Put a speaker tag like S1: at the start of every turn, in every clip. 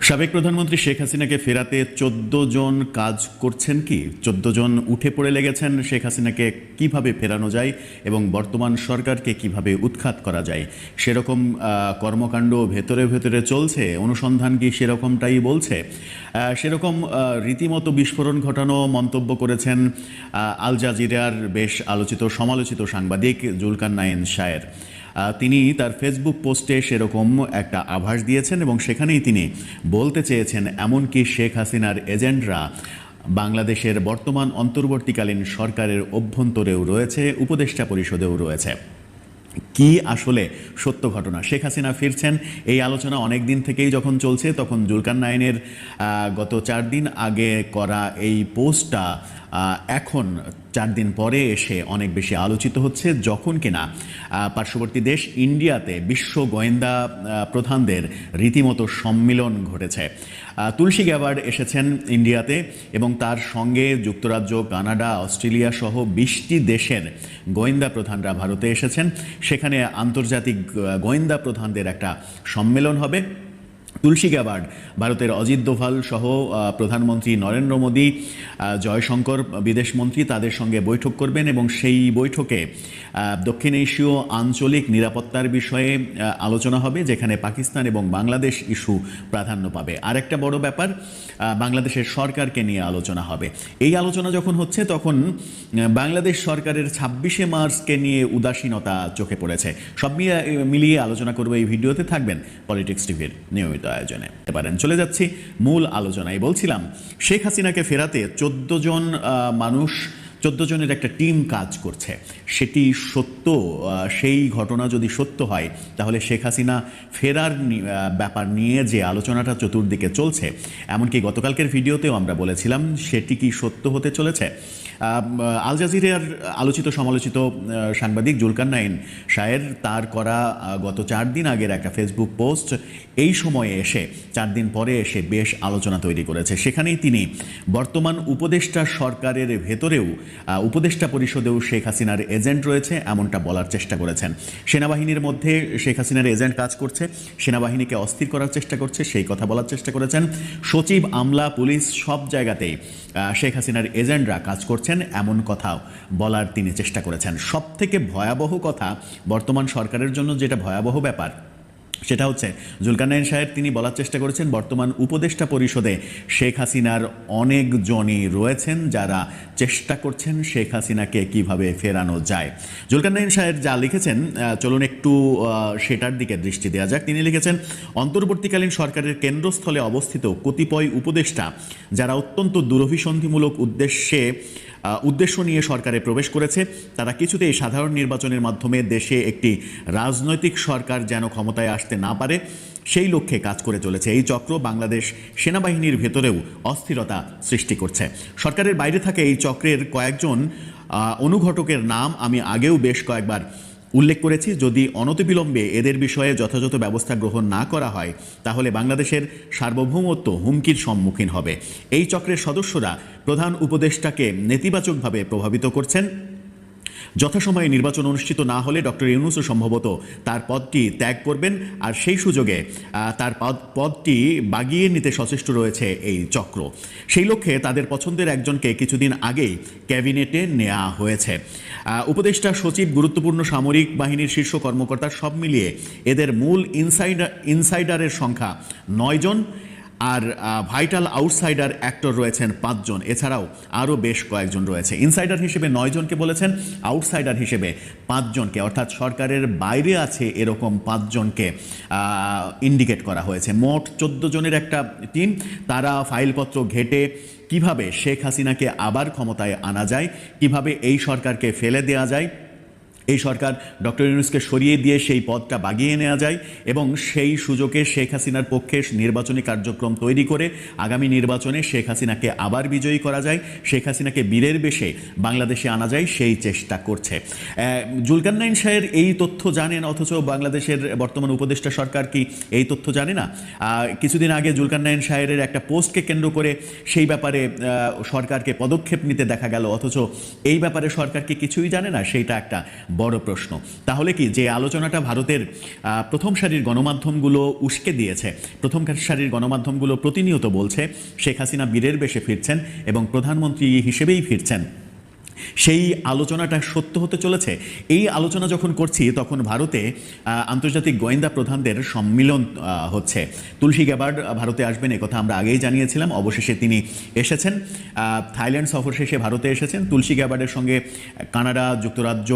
S1: সাবেক প্রধানমন্ত্রী শেখ হাসিনাকে ফেরাতে ১৪ জন কাজ করছেন কি? ১৪ জন উঠে পড়ে লেগেছেন শেখ হাসিনাকে কিভাবে ফেরানো যায় এবং বর্তমান সরকারকে কিভাবে উৎখাত করা যায় সেরকম কর্মকাণ্ড ভেতরে ভেতরে চলছে। অনুসন্ধান কি সেরকমটাই বলছে? সেরকম রীতিমতো বিস্ফোরণ ঘটানো মন্তব্য করেছেন আল জাজিরার বেশ আলোচিত সমালোচিত সাংবাদিক জুলকারনাইন শায়ের। তিনি তার ফেসবুক পোস্টে সেরকম একটা আভাস দিয়েছেন এবং সেখানেই তিনি বলতে চেয়েছেন এমনকি শেখ হাসিনার এজেন্টরা বাংলাদেশের বর্তমান অন্তর্বর্তীকালীন সরকারের অভ্যন্তরেও রয়েছে, উপদেষ্টা পরিষদেও রয়েছে। কি আসলে সত্য ঘটনা? শেখ হাসিনা ফিরছেন এই আলোচনা অনেক দিন থেকেই যখন চলছে, তখন জুলকারনাইনের গত 4 দিন আগে করা এই পোস্টটা এখন 4 দিন পরে এসে অনেক বেশি আলোচিত হচ্ছে, যখন কিনা পার্শ্ববর্তী দেশ ইন্ডিয়াতে বিশ্ব গোয়েন্দা প্রধানদের রীতিমতো সম্মিলন ঘটেছে। তুলসী গ্যাবার্ড এসেছেন ইন্ডিয়াতে এবং তার সঙ্গে যুক্তরাজ্য, কানাডা, অস্ট্রেলিয়া সহ 20টি দেশের গোয়েন্দা প্রধানরা ভারতে এসেছেন। সেখানে আন্তর্জাতিক গোয়েন্দা প্রধানদের একটা সম্মেলন হবে। তুলসী গ্যাবার্ড ভারতের অজিত দোভাল সহ প্রধানমন্ত্রী নরেন্দ্র মোদী, জয়শঙ্কর বিদেশমন্ত্রী তাদের সঙ্গে বৈঠক করবেন এবং সেই বৈঠকে দক্ষিণ এশীয় আঞ্চলিক নিরাপত্তার বিষয়ে আলোচনা হবে, যেখানে পাকিস্তান এবং বাংলাদেশ ইস্যু প্রাধান্য পাবে। আরেকটা বড় ব্যাপার, বাংলাদেশের সরকারকে নিয়ে আলোচনা হবে। এই আলোচনা যখন হচ্ছে তখন বাংলাদেশ সরকারের 26শে মার্চকে নিয়ে উদাসীনতা চোখে পড়েছে। সব মিলিয়ে আলোচনা করবো এই ভিডিওতে, থাকবেন পলিটিক্স টিভির নিয়মিত আয়োজনে। পারেন চলে যাচ্ছি মূল আলোচনায়। বলছিলাম শেখ হাসিনাকে ফেরাতে 14 জন মানুষ, 14 জনের একটা টিম কাজ করছে। সেটি সত্য, সেই ঘটনা যদি সত্য হয় তাহলে শেখ হাসিনা ফেরার ব্যাপার নিয়ে যে আলোচনাটা চতুর্দিকে চলছে, এমনকি গতকালকের ভিডিওতেও আমরা বলেছিলাম সেটি কি সত্য হতে চলেছে। আল জাজিরার আলোচিত সমালোচিত সাংবাদিক জুলকারনাইন শায়ের তার করা গত 4 দিন আগের একটা ফেসবুক পোস্ট এই সময়ে এসে 4 দিন পরে এসে বেশ আলোচনা তৈরি করেছে। সেখানেই তিনি বর্তমান উপদেষ্টা সরকারের ভেতরেও উপদেষ্টা পরিষদেও শেখ হাসিনার এজেন্ট রয়েছে এমনটা বলার চেষ্টা করেছেন। সেনাবাহিনীর মধ্যে শেখ হাসিনার এজেন্ট কাজ করছে, সেনাবাহিনীকে অস্থির করার চেষ্টা করছে, সেই কথা বলার চেষ্টা করেছেন। সচিব, আমলা, পুলিশ সব জায়গাতেই শেখ হাসিনার এজেন্টরা কাজ করছেন এমন কথাও বলার তিনি চেষ্টা করেছেন। সবথেকে ভয়াবহ কথা, বর্তমান সরকারের জন্য যেটা ভয়াবহ ব্যাপার সেটা হচ্ছে জুলকারনাইন শায়ের তিনি বলার চেষ্টা করেছেন বর্তমান উপদেষ্টা পরিষদে শেখ হাসিনার অনেকজনই রয়েছেন যারা চেষ্টা করছেন শেখ হাসিনাকে কিভাবে ফেরানো যায়। জুলকারনাইন শায়ের যা লিখেছেন চলুন একটু সেটার দিকে দৃষ্টি দেওয়া যাক। তিনি লিখেছেন, অন্তর্বর্তীকালীন সরকারের কেন্দ্রস্থলে অবস্থিত কতিপয় উপদেষ্টা যারা অত্যন্ত দুরভিসন্ধিমূলক উদ্দেশ্য নিয়ে সরকারে প্রবেশ করেছে, তারা কিছুতেই সাধারণ নির্বাচনের মাধ্যমে দেশে একটি রাজনৈতিক সরকার যেন ক্ষমতায় আসতে না পারে সেই লক্ষ্যে কাজ করে চলেছে। এই চক্র বাংলাদেশ সেনাবাহিনীর ভেতরেও অস্থিরতা সৃষ্টি করছে। সরকারের বাইরে থাকে এই চক্রের কয়েকজন অনুঘটকের নাম আমি আগেও বেশ কয়েকবার উল্লেখ করেছি। যদি অনতিবিলম্বে এদের বিষয়ে যথাযথ ব্যবস্থা গ্রহণ না করা হয় তাহলে বাংলাদেশের সার্বভৌমত্ব হুমকির সম্মুখীন হবে। এই চক্রের সদস্যরা প্রধান উপদেষ্টাকে নেতিবাচকভাবে প্রভাবিত করছেন। যথাসময়ে নির্বাচন অনুষ্ঠিত না হলে ডক্টর ইউনূসও সম্ভবত তার পদটি ত্যাগ করবেন, আর সেই সুযোগে তার পদটি বাগিয়ে নিতে সচেষ্ট রয়েছে এই চক্র। সেই লক্ষ্যে তাদের পছন্দের একজনকে কিছুদিন আগেই ক্যাবিনেটে নেওয়া হয়েছে। উপদেষ্টা, সচিব, গুরুত্বপূর্ণ সামরিক বাহিনীর শীর্ষ কর্মকর্তা সব মিলিয়ে এদের মূল ইনসাইডারের সংখ্যা 9 জন, আর ভাইটাল আউটসাইডার অ্যাক্টর রয়েছেন 5 জন। এছাড়াও আরও বেশ কয়েকজন রয়েছে। ইনসাইডার হিসেবে 9 জনকে বলেছেন, আউটসাইডার হিসেবে 5 জনকে, অর্থাৎ সরকারের বাইরে আছে এরকম 5 জনকে ইন্ডিকেট করা হয়েছে। মোট 14 জনের একটা টিম। তারা ফাইলপত্র ঘেটে কিভাবে শেখ হাসিনাকে আবার ক্ষমতায় আনা যায়, কিভাবে এই সরকারকে ফেলে দেওয়া যায়, এই সরকার ডক্টর ইউনূসকে সরিয়ে দিয়ে সেই পদটা বাগিয়ে নেওয়া যায় এবং সেই সুযোগে শেখ হাসিনার পক্ষে নির্বাচনী কার্যক্রম তৈরি করে আগামী নির্বাচনে শেখ হাসিনাকে আবার বিজয়ী করা যায়, শেখ হাসিনাকে বীরের বেশে বাংলাদেশে আনা যায়, সেই চেষ্টা করছে। জুলকারনাইন শায়ের এই তথ্য জানেন, অথচ বাংলাদেশের বর্তমান উপদেষ্টা সরকার কি এই তথ্য জানে না? কিছুদিন আগে জুলকারনাইন শায়ের একটা পোস্টকে কেন্দ্র করে সেই ব্যাপারে সরকারকে পদক্ষেপ নিতে দেখা গেল, অথচ এই ব্যাপারে সরকার কি কিছুই জানে না? সেইটা একটা বড় প্রশ্ন। তাহলে কি যে আলোচনাটা ভারতের প্রথম সারির গণমাধ্যমগুলো উস্কে দিয়েছে, প্রথম সারির গণমাধ্যমগুলো প্রতিনিয়ত বলছে শেখ হাসিনা বীরের বেশে ফিরছেন এবং প্রধানমন্ত্রী হিসেবেই ফিরছেন, সেই আলোচনাটা সত্য হতে চলেছে? এই আলোচনা যখন করছি তখন ভারতে আন্তর্জাতিক গোয়েন্দা প্রধানদের সম্মিলন হচ্ছে। তুলসী গ্যাবার্ড ভারতে আসবেন একথা আমরা আগেই জানিয়েছিলাম, অবশেষে তিনি এসেছেন। থাইল্যান্ড সফর শেষে ভারতে এসেছেন। তুলসী গ্যাবার্ডের সঙ্গে কানাডা, যুক্তরাজ্য,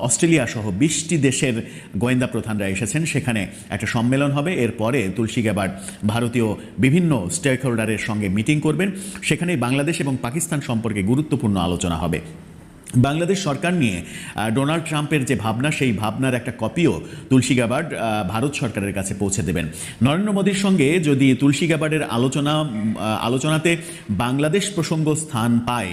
S1: অস্ট্রেলিয়া সহ 20টি দেশের গোয়েন্দা প্রধানরা এসেছেন। সেখানে একটা সম্মেলন হবে। এরপরে তুলসী গ্যাবার্ড ভারতীয় বিভিন্ন স্টেক হোল্ডারের সঙ্গে মিটিং করবেন। সেখানে বাংলাদেশ এবং পাকিস্তান সম্পর্কে গুরুত্বপূর্ণ আলোচনা হবে। বাংলাদেশ সরকার নিয়ে ডোনাল্ড ট্রাম্পের যে ভাবনা, সেই ভাবনার একটা কপিও তুলসী গ্যাবার্ড ভারত সরকারের কাছে পৌঁছে দেবেন। নরেন্দ্র মোদীর সঙ্গে যদি তুলসী গ্যাবার্ডের আলোচনাতে বাংলাদেশ প্রসঙ্গ স্থান পায়,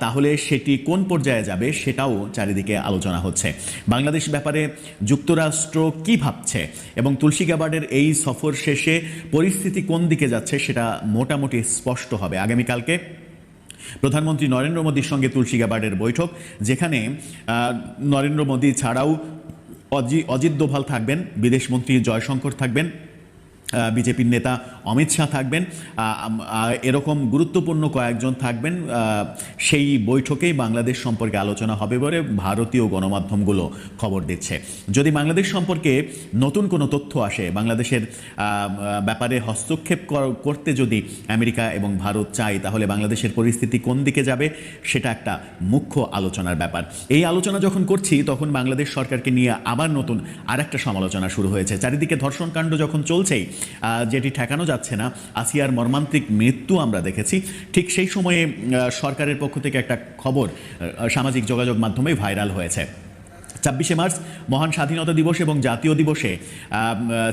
S1: তাহলে সেটি কোন পর্যায়ে যাবে সেটাও চারিদিকে আলোচনা হচ্ছে। বাংলাদেশ ব্যাপারে যুক্তরাষ্ট্র কি ভাবছে এবং তুলসী গ্যাবার্ডের এই সফর শেষে পরিস্থিতি কোন দিকে যাচ্ছে সেটা মোটামুটি স্পষ্ট হবে। আগামীকালকে প্রধানমন্ত্রী নরেন্দ্র মোদীর সঙ্গে তুলসী গ্যাবার্ডের বৈঠক, যেখানে নরেন্দ্র মোদী ছাড়াও অজিত দোভাল থাকবেন, বিদেশমন্ত্রী জয়শঙ্কর থাকবেন, বিজেপির নেতা অমিত শাহ থাকবেন, এরকম গুরুত্বপূর্ণ কয়েকজন থাকবেন। সেই বৈঠকেই বাংলাদেশ সম্পর্কে আলোচনা হবে বলে ভারতীয় গণমাধ্যমগুলো খবর দিচ্ছে। যদি বাংলাদেশ সম্পর্কে নতুন কোনো তথ্য আসে, বাংলাদেশের ব্যাপারে হস্তক্ষেপ করতে যদি আমেরিকা এবং ভারত চায়, তাহলে বাংলাদেশের পরিস্থিতি কোন দিকে যাবে সেটা একটা মুখ্য আলোচনার ব্যাপার। এই আলোচনা যখন করছি তখন বাংলাদেশ সরকারকে নিয়ে আবার নতুন আরেকটা সমালোচনা শুরু হয়েছে। চারিদিকে ধর্ষণকাণ্ড যখন চলছেই, যেটি ঠেকানো যাচ্ছে না, আসিয়ার মর্মান্তিক মৃত্যু আমরা দেখেছি, ঠিক সেই সময়ে সরকারের পক্ষ থেকে একটা খবর সামাজিক যোগাযোগ মাধ্যমে ভাইরাল হয়েছে। 26শে মার্চ মহান স্বাধীনতা দিবস এবং জাতীয় দিবসে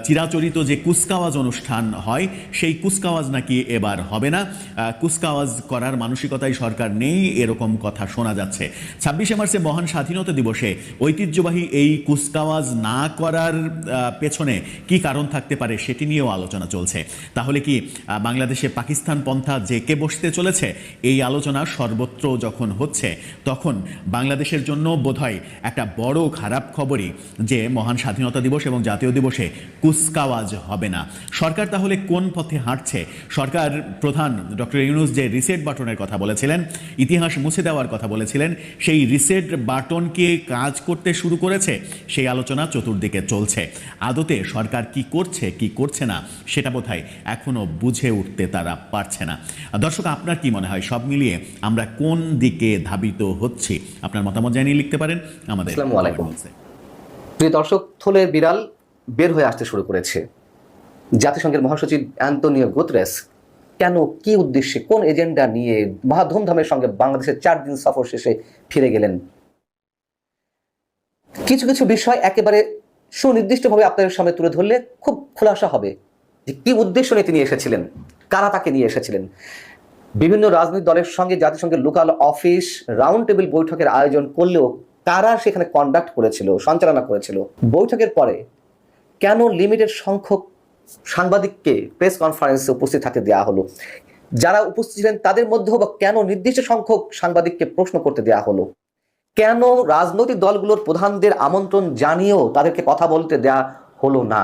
S1: চিরাচরিত যে কুচকাওয়াজ অনুষ্ঠান হয়, সেই কুচকাওয়াজ নাকি এবার হবে না। কুচকাওয়াজ করার মানসিকতায় সরকার নেই, এরকম কথা শোনা যাচ্ছে। 26শে মার্চে মহান স্বাধীনতা দিবসে ঐতিহ্যবাহী এই কুচকাওয়াজ না করার পেছনে কি কারণ থাকতে পারে সেটি নিয়েও আলোচনা চলছে। তাহলে কি বাংলাদেশে পাকিস্তান পন্থা জেঁকে বসতে চলেছে? এই আলোচনা সর্বত্র যখন হচ্ছে, তখন বাংলাদেশের জন্য বোধহয় একটা বড় খারাপ খবরই যে মহান স্বাধীনতা দিবস এবং জাতীয় দিবসে কুচকাওয়াজ হবে না। সরকার তাহলে কোন পথে হাঁটছে? সরকার প্রধান ডক্টর ইউনূস যে রিসেট বাটনের কথা বলেছিলেন, ইতিহাস মুছে দেওয়ার কথা বলেছিলেন, সেই রিসেট বাটনকে কাজ করতে শুরু করেছে। সেই আলোচনা চতুর্দিকে চলছে। আদতে সরকার কি করছে কি করছে না সেটা বোধহয় এখনো বুঝে উঠতে তারা পারছে না। দর্শক, আপনার কি মনে হয় সব মিলিয়ে আমরা কোন দিকে ধাবিত হচ্ছি? আপনার মতামত জানিয়ে লিখতে পারেন আমাদের।
S2: প্রিয় দর্শক, থলের বিড়াল বের হয়ে আসতে শুরু করেছে। জাতিসংঘের মহাসচিব অ্যান্টোনিও গুতেরেস কেন, কি উদ্দেশ্যে, কোন এজেন্ডা নিয়ে মহা ধুমধামের সঙ্গে বাংলাদেশের 4 দিন সফর শেষে ফিরে গেলেন? কিছু কিছু বিষয় একেবারে সুনির্দিষ্টভাবে আপনাদের সামনে তুলে ধরলে খুব খোলাসা হবে যে কি উদ্দেশ্য নিয়ে তিনি এসেছিলেন, কারা তাকে নিয়ে এসেছিলেন। বিভিন্ন রাজনৈতিক দলের সঙ্গে জাতিসংঘের লোকাল অফিস রাউন্ড টেবিল বৈঠকের আয়োজন করলেও কারা সেখানে কন্ডাক্ট করেছিল, সঞ্চালনা করেছিল। বৈঠকের পরে কেন লিমিটেড সংখ্যক সাংবাদিককে প্রেস কনফারেন্সে উপস্থিত থাকতে দেওয়া হলো? যারা উপস্থিত ছিলেন তাদের মধ্যেও বা কেন নির্দিষ্ট সংখ্যক সাংবাদিককে প্রশ্ন করতে দেওয়া হলো? কেন রাজনৈতিক দলগুলোর প্রধানদের আমন্ত্রণ জানিয়েও তাদেরকে কথা বলতে দেওয়া হলো না?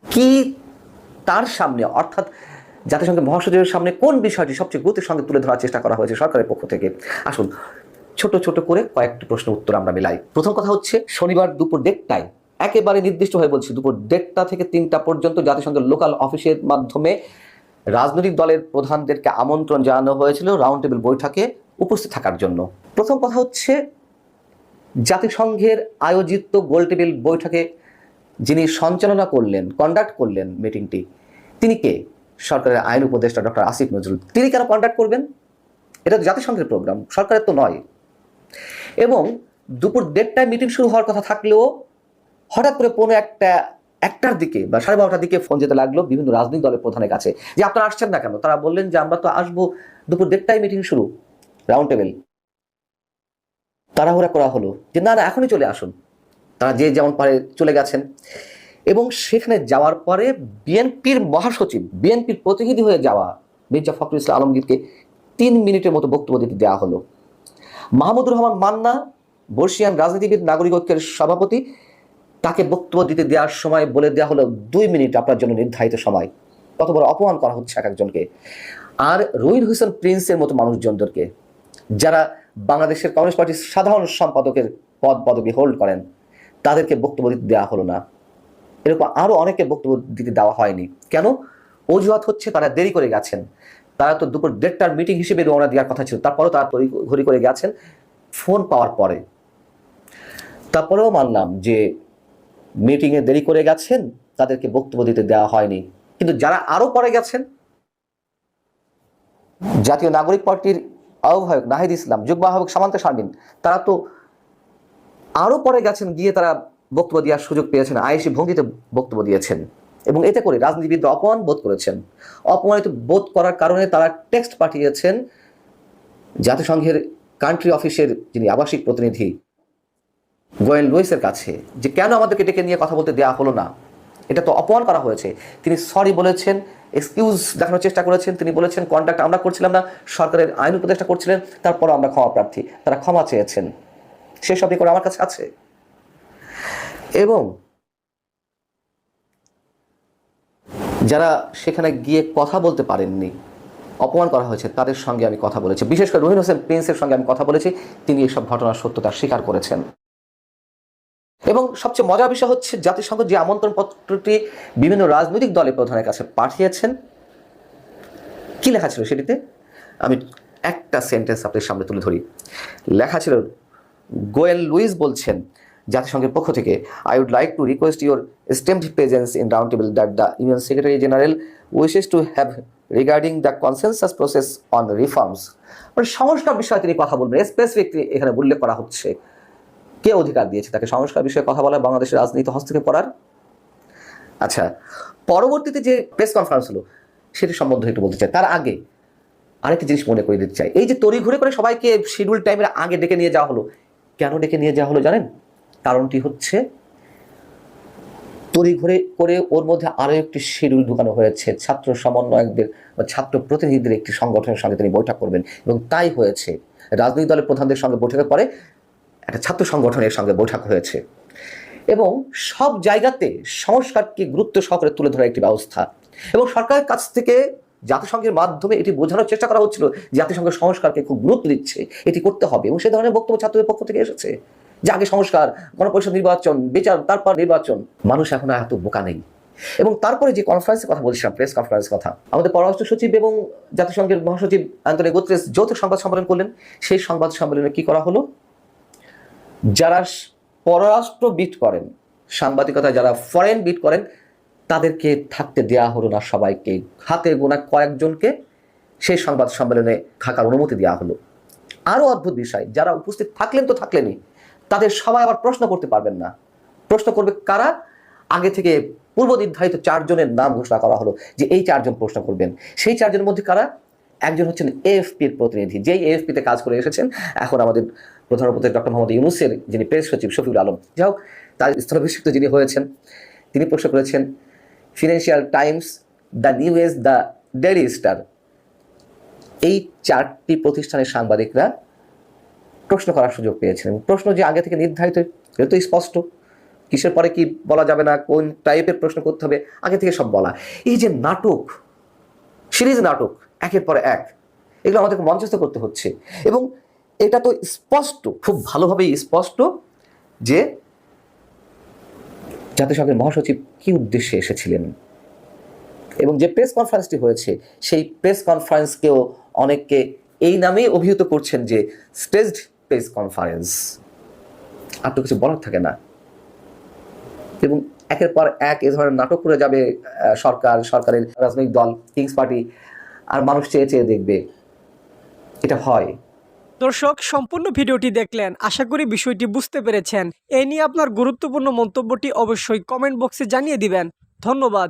S2: কি তার সামনে, অর্থাৎ জাতিসংঘের মহাসচিবের সামনে কোন বিষয়টি সবচেয়ে গুরুত্বের সঙ্গে তুলে ধরার চেষ্টা করা হয়েছে সরকারের পক্ষ থেকে? আসুন ছোট ছোট করে কয়েকটি প্রশ্নের উত্তর আমরা মিলাই। প্রথম কথা হচ্ছে, শনিবার দুপুর 1টায়, একেবারে নির্দিষ্ট হয়ে বলছি, দুপুর 1টা থেকে 3টা পর্যন্ত জাতিসংঘের লোকাল অফিসের মাধ্যমে রাজনৈতিক দলের প্রধানদেরকে আমন্ত্রণ জানানো হয়েছিল রাউন্ড টেবিল বৈঠকে উপস্থিত থাকার জন্য। প্রথম কথা হচ্ছে, জাতিসংঘের আয়োজিত গোল টেবিল বৈঠকে যিনি সঞ্চালনা করলেন, কন্ডাক্ট করলেন মিটিংটি, তিনি কে? সরকারের আইন উপদেষ্টা ডক্টর আসিফ নজরুল। তিনি কেন কন্ডাক্ট করবেন? এটা তো জাতিসংঘের প্রোগ্রাম, সরকারের তো নয়। এবং দুপুর 1টায় মিটিং শুরু হওয়ার কথা থাকলেও হঠাৎ করে পৌনে একটার দিকে বা 12:30টার দিকে ফোন যেতে লাগলো বিভিন্ন রাজনৈতিক দলের প্রধানের কাছে যে আপনারা আসছেন না কেন? তারা বললেন যে আমরা তো আসবো, দুপুর 1টায় মিটিং শুরু, রাউন্ড টেবিল। তাড়াহুড়া করা হলো যে না না, এখনই চলে আসুন। তারা যে যেমন পারে চলে গেছেন। এবং সেখানে যাওয়ার পরে বিএনপির মহাসচিব, বিএনপির প্রতিনিধি হয়ে যাওয়া মির্জা ফখরুল ইসলাম আলমগীরকে 3 মিনিটের মতো বক্তব্য দিতে দেওয়া হলো। মাহমুদুর রহমান মান্না বর্ষিয়ান রাজনীতিবিদ নাগরিক ঐক্যের সভাপতি, তাকে বক্তব্য দিতে দেওয়ার সময় বলে দেওয়া হলো 2 মিনিট আপনার জন্য নির্ধারিত সময়। কত বড় অপমান করা হচ্ছে এক একজনকে। আর রহিদ হোসেন প্রিন্সের মতো মানুষজনদেরকে, যারা বাংলাদেশের কমিউনিস্ট পার্টির সাধারণ সম্পাদকের পদবি হোল্ড করেন, তাদেরকে বক্তব্য দিতে দেওয়া হলো না। এরকম আরো অনেকে বক্তব্য দিতে দেওয়া হয়নি। কেন? অজুহাত হচ্ছে তারা দেরি করে গেছেন। তারা তো দুপুর 1:30টার মিটিং হিসেবে রওনা দেওয়ার কথা ছিল, তারপরেও তারা ঘড়ি করে গেছেন ফোন পাওয়ার পরে। তারপরেও মানলাম যে মিটিংয়ে দেরি করে গেছেন, তাদেরকে বক্তব্য দিতে দেওয়া হয়নি। কিন্তু যারা আরো পরে গেছেন, জাতীয় নাগরিক পার্টির আহ্বায়ক নাহিদ ইসলাম, যুগ্ম আহ্বায়ক সামান্ত শারমিন, তারা তো আরো পরে গেছেন, গিয়ে তারা বক্তব্য দেওয়ার সুযোগ পেয়েছেন, আয়েশি ভঙ্গিতে বক্তব্য দিয়েছেন এবং এতে করে রাজনীতিবিদরা অপমান বোধ করেছেন। অপমানিত বোধ করার কারণে তারা টেক্সট পাঠিয়েছেন জাতিসংঘের কান্ট্রি অফিসের যিনি আবাসিক প্রতিনিধি গোয়েন লুইসের কাছে, যে কেন আমাদেরকে ডেকে নিয়ে কথা বলতে দেওয়া হলো না, এটা তো অপমান করা হয়েছে। তিনি সরি বলেছেন, এক্সকিউজ দেখানোর চেষ্টা করেছেন। তিনি বলেছেন কন্ট্যাক্ট আমরা করছিলাম না, সরকারের আইন উপদেষ্টা করছিলেন, তারপরও আমরা ক্ষমা প্রার্থী। তারা ক্ষমা চেয়েছেন, সেসব রেকর্ড আমার কাছে আছে। এবং যারা সেখানে গিয়ে কথা বলতে পারেননি, অপমান করা হয়েছে, তাদের সঙ্গে আমি কথা বলেছি। বিশেষ করে রহিদ হোসেন প্রিন্সের সঙ্গে আমি কথা বলেছি, তিনি এইসব ঘটনার সত্যতা স্বীকার করেছেন। এবং সবচেয়ে মজার বিষয় হচ্ছে জাতিসংঘ যে আমন্ত্রণ পত্রটি বিভিন্ন রাজনৈতিক দলের প্রধানের কাছে পাঠিয়েছেন, কি লেখা ছিল সেটিতে? আমি একটা সেন্টেন্স আপনাদের সামনে তুলে ধরি। লেখা ছিল, গোয়েন লুইস বলছেন জাতিসংঘের পক্ষ থেকে, I would like to request your esteemed presence in round table that the UN secretary general wishes to have regarding the consensus process on reforms. মানে সংস্কার বিষয়ে তিনি কথা বলবেন, স্পেসিফিক এখানে উল্লেখ করা হচ্ছে। কে অধিকার দিয়েছে তাকে সংস্কার বিষয়ে কথা বলার, বাংলাদেশের রাজনীতি হস্তক্ষেপ করার? আচ্ছা, পরবর্তীতে যে প্রেস কনফারেন্স হলো সেটি সম্বন্ধে একটু বলতে চাই। তার আগে আরেকটি জিনিস মনে করে দিতে চাই। এই যে তড়িঘড়ি করে সবাইকে শিডিউল টাইমের আগে ডেকে নিয়ে যাওয়া হলো, কেন ডেকে নিয়ে যাওয়া হলো জানেন? কারণটি হচ্ছে তড়িঘড়ি করে ওর মধ্যে আরো একটি শিডিউল ঢুকানো হয়েছে। ছাত্র সমন্বয়কদের বা ছাত্র প্রতিনিধিদের একটি সংগঠনের সঙ্গে তিনি বৈঠক করবেন, এবং তাই হয়েছে। রাজনৈতিক দলের প্রধানদের সঙ্গে বৈঠকের পরে একটা ছাত্র সংগঠনের সঙ্গে বৈঠক হয়েছে, এবং সব জায়গাতে সংস্কারকে গুরুত্ব সহকারে তুলে ধরার একটি ব্যবস্থা। এবং সরকারের কাছ থেকে জাতিসংঘের মাধ্যমে এটি বোঝানোর চেষ্টা করা হচ্ছিল জাতিসংঘের সংস্কারকে খুব গুরুত্ব দিচ্ছে, এটি করতে হবে। এবং সে ধরনের বক্তব্য ছাত্রদের পক্ষ থেকে এসেছে যে আগে সংস্কার, গণপরিষদ নির্বাচন, বিচার, তারপর নির্বাচন। মানুষ এখন এত বোকা নেই। এবং তারপরে যে কনফারেন্সের কথা বলছিলাম, প্রেস কনফারেন্সের কথা, আমাদের পররাষ্ট্র সচিব এবং জাতিসংঘের মহাসচিব অ্যান্টনিও গুতেরেস যৌথ সংবাদ সম্মেলন করলেন। সেই সংবাদ সম্মেলনে কি করা হলো? যারা পররাষ্ট্র বিট করেন, সাংবাদিকতা যারা ফরেন বিট করেন, তাদেরকে থাকতে দেওয়া হলো না। সবাইকে, হাতে গোনা কয়েকজনকে সেই সংবাদ সম্মেলনে থাকার অনুমতি দেওয়া হলো। আরো অদ্ভুত বিষয়, যারা উপস্থিত থাকলেন তো থাকলেনই, তাদের সবাই আবার প্রশ্ন করতে পারবেন না। প্রশ্ন করবে কারা? আগে থেকে পূর্ব নির্ধারিত 4 জনের নাম ঘোষণা করা হলো যে এই 4 জন প্রশ্ন করবেন। সেই 4 জনের মধ্যে কারা? একজন হচ্ছেন এএফপির প্রতিনিধি, যেই এএফপিতে কাজ করে এসেছেন এখন আমাদের প্রধান উপদেষ্টা ডক্টর মোহাম্মদ ইউনূসের যিনি প্রেস সচিব শফিউল আলম। যাই হোক, তার স্থলাভিষিক্ত যিনি হয়েছেন, তিনি প্রশ্ন করেছেন Financial Times, the New Age, the Daily Star, এই 4টি প্রতিষ্ঠানের সাংবাদিকরা প্রশ্ন করার সুযোগ পেয়েছেন। প্রশ্ন যে আগে থেকে নির্ধারিত, এটা তো স্পষ্ট, কিসের পরে কি বলা যাবে না, কোন টাইপের প্রশ্ন করতে হবে, আগে থেকে সব বলা। এই যে নাটক, সিরিজ নাটক একের পর এক, এগুলো আমাদেরকে মঞ্চস্থ করতে হচ্ছে। এবং এটা তো স্পষ্ট, খুব ভালোভাবেই স্পষ্ট যে জাতিসংঘের মহাসচিব কি উদ্দেশ্যে এসেছিলেন। এবং যে প্রেস কনফারেন্সটি হয়েছে, সেই প্রেস কনফারেন্সকেও অনেককে এই নামেই অভিহিত করছেন যে স্টেজড প্রেস কনফারেন্স। আর তো কিছু বলার থাকে না। এবং একের পর এক এ ধরনের নাটক করে যাবে সরকার, সরকারের রাজনৈতিক দল, কিংস পার্টি, আর মানুষ চেয়ে চেয়ে দেখবে। এটা হয়।
S3: দর্শক, সম্পূর্ণ ভিডিওটি দেখলেন, আশা করি বিষয়টি বুঝতে পেরেছেন। এই নিয়ে আপনার গুরুত্বপূর্ণ মন্তব্যটি অবশ্যই কমেন্ট বক্সে জানিয়ে দিবেন। ধন্যবাদ।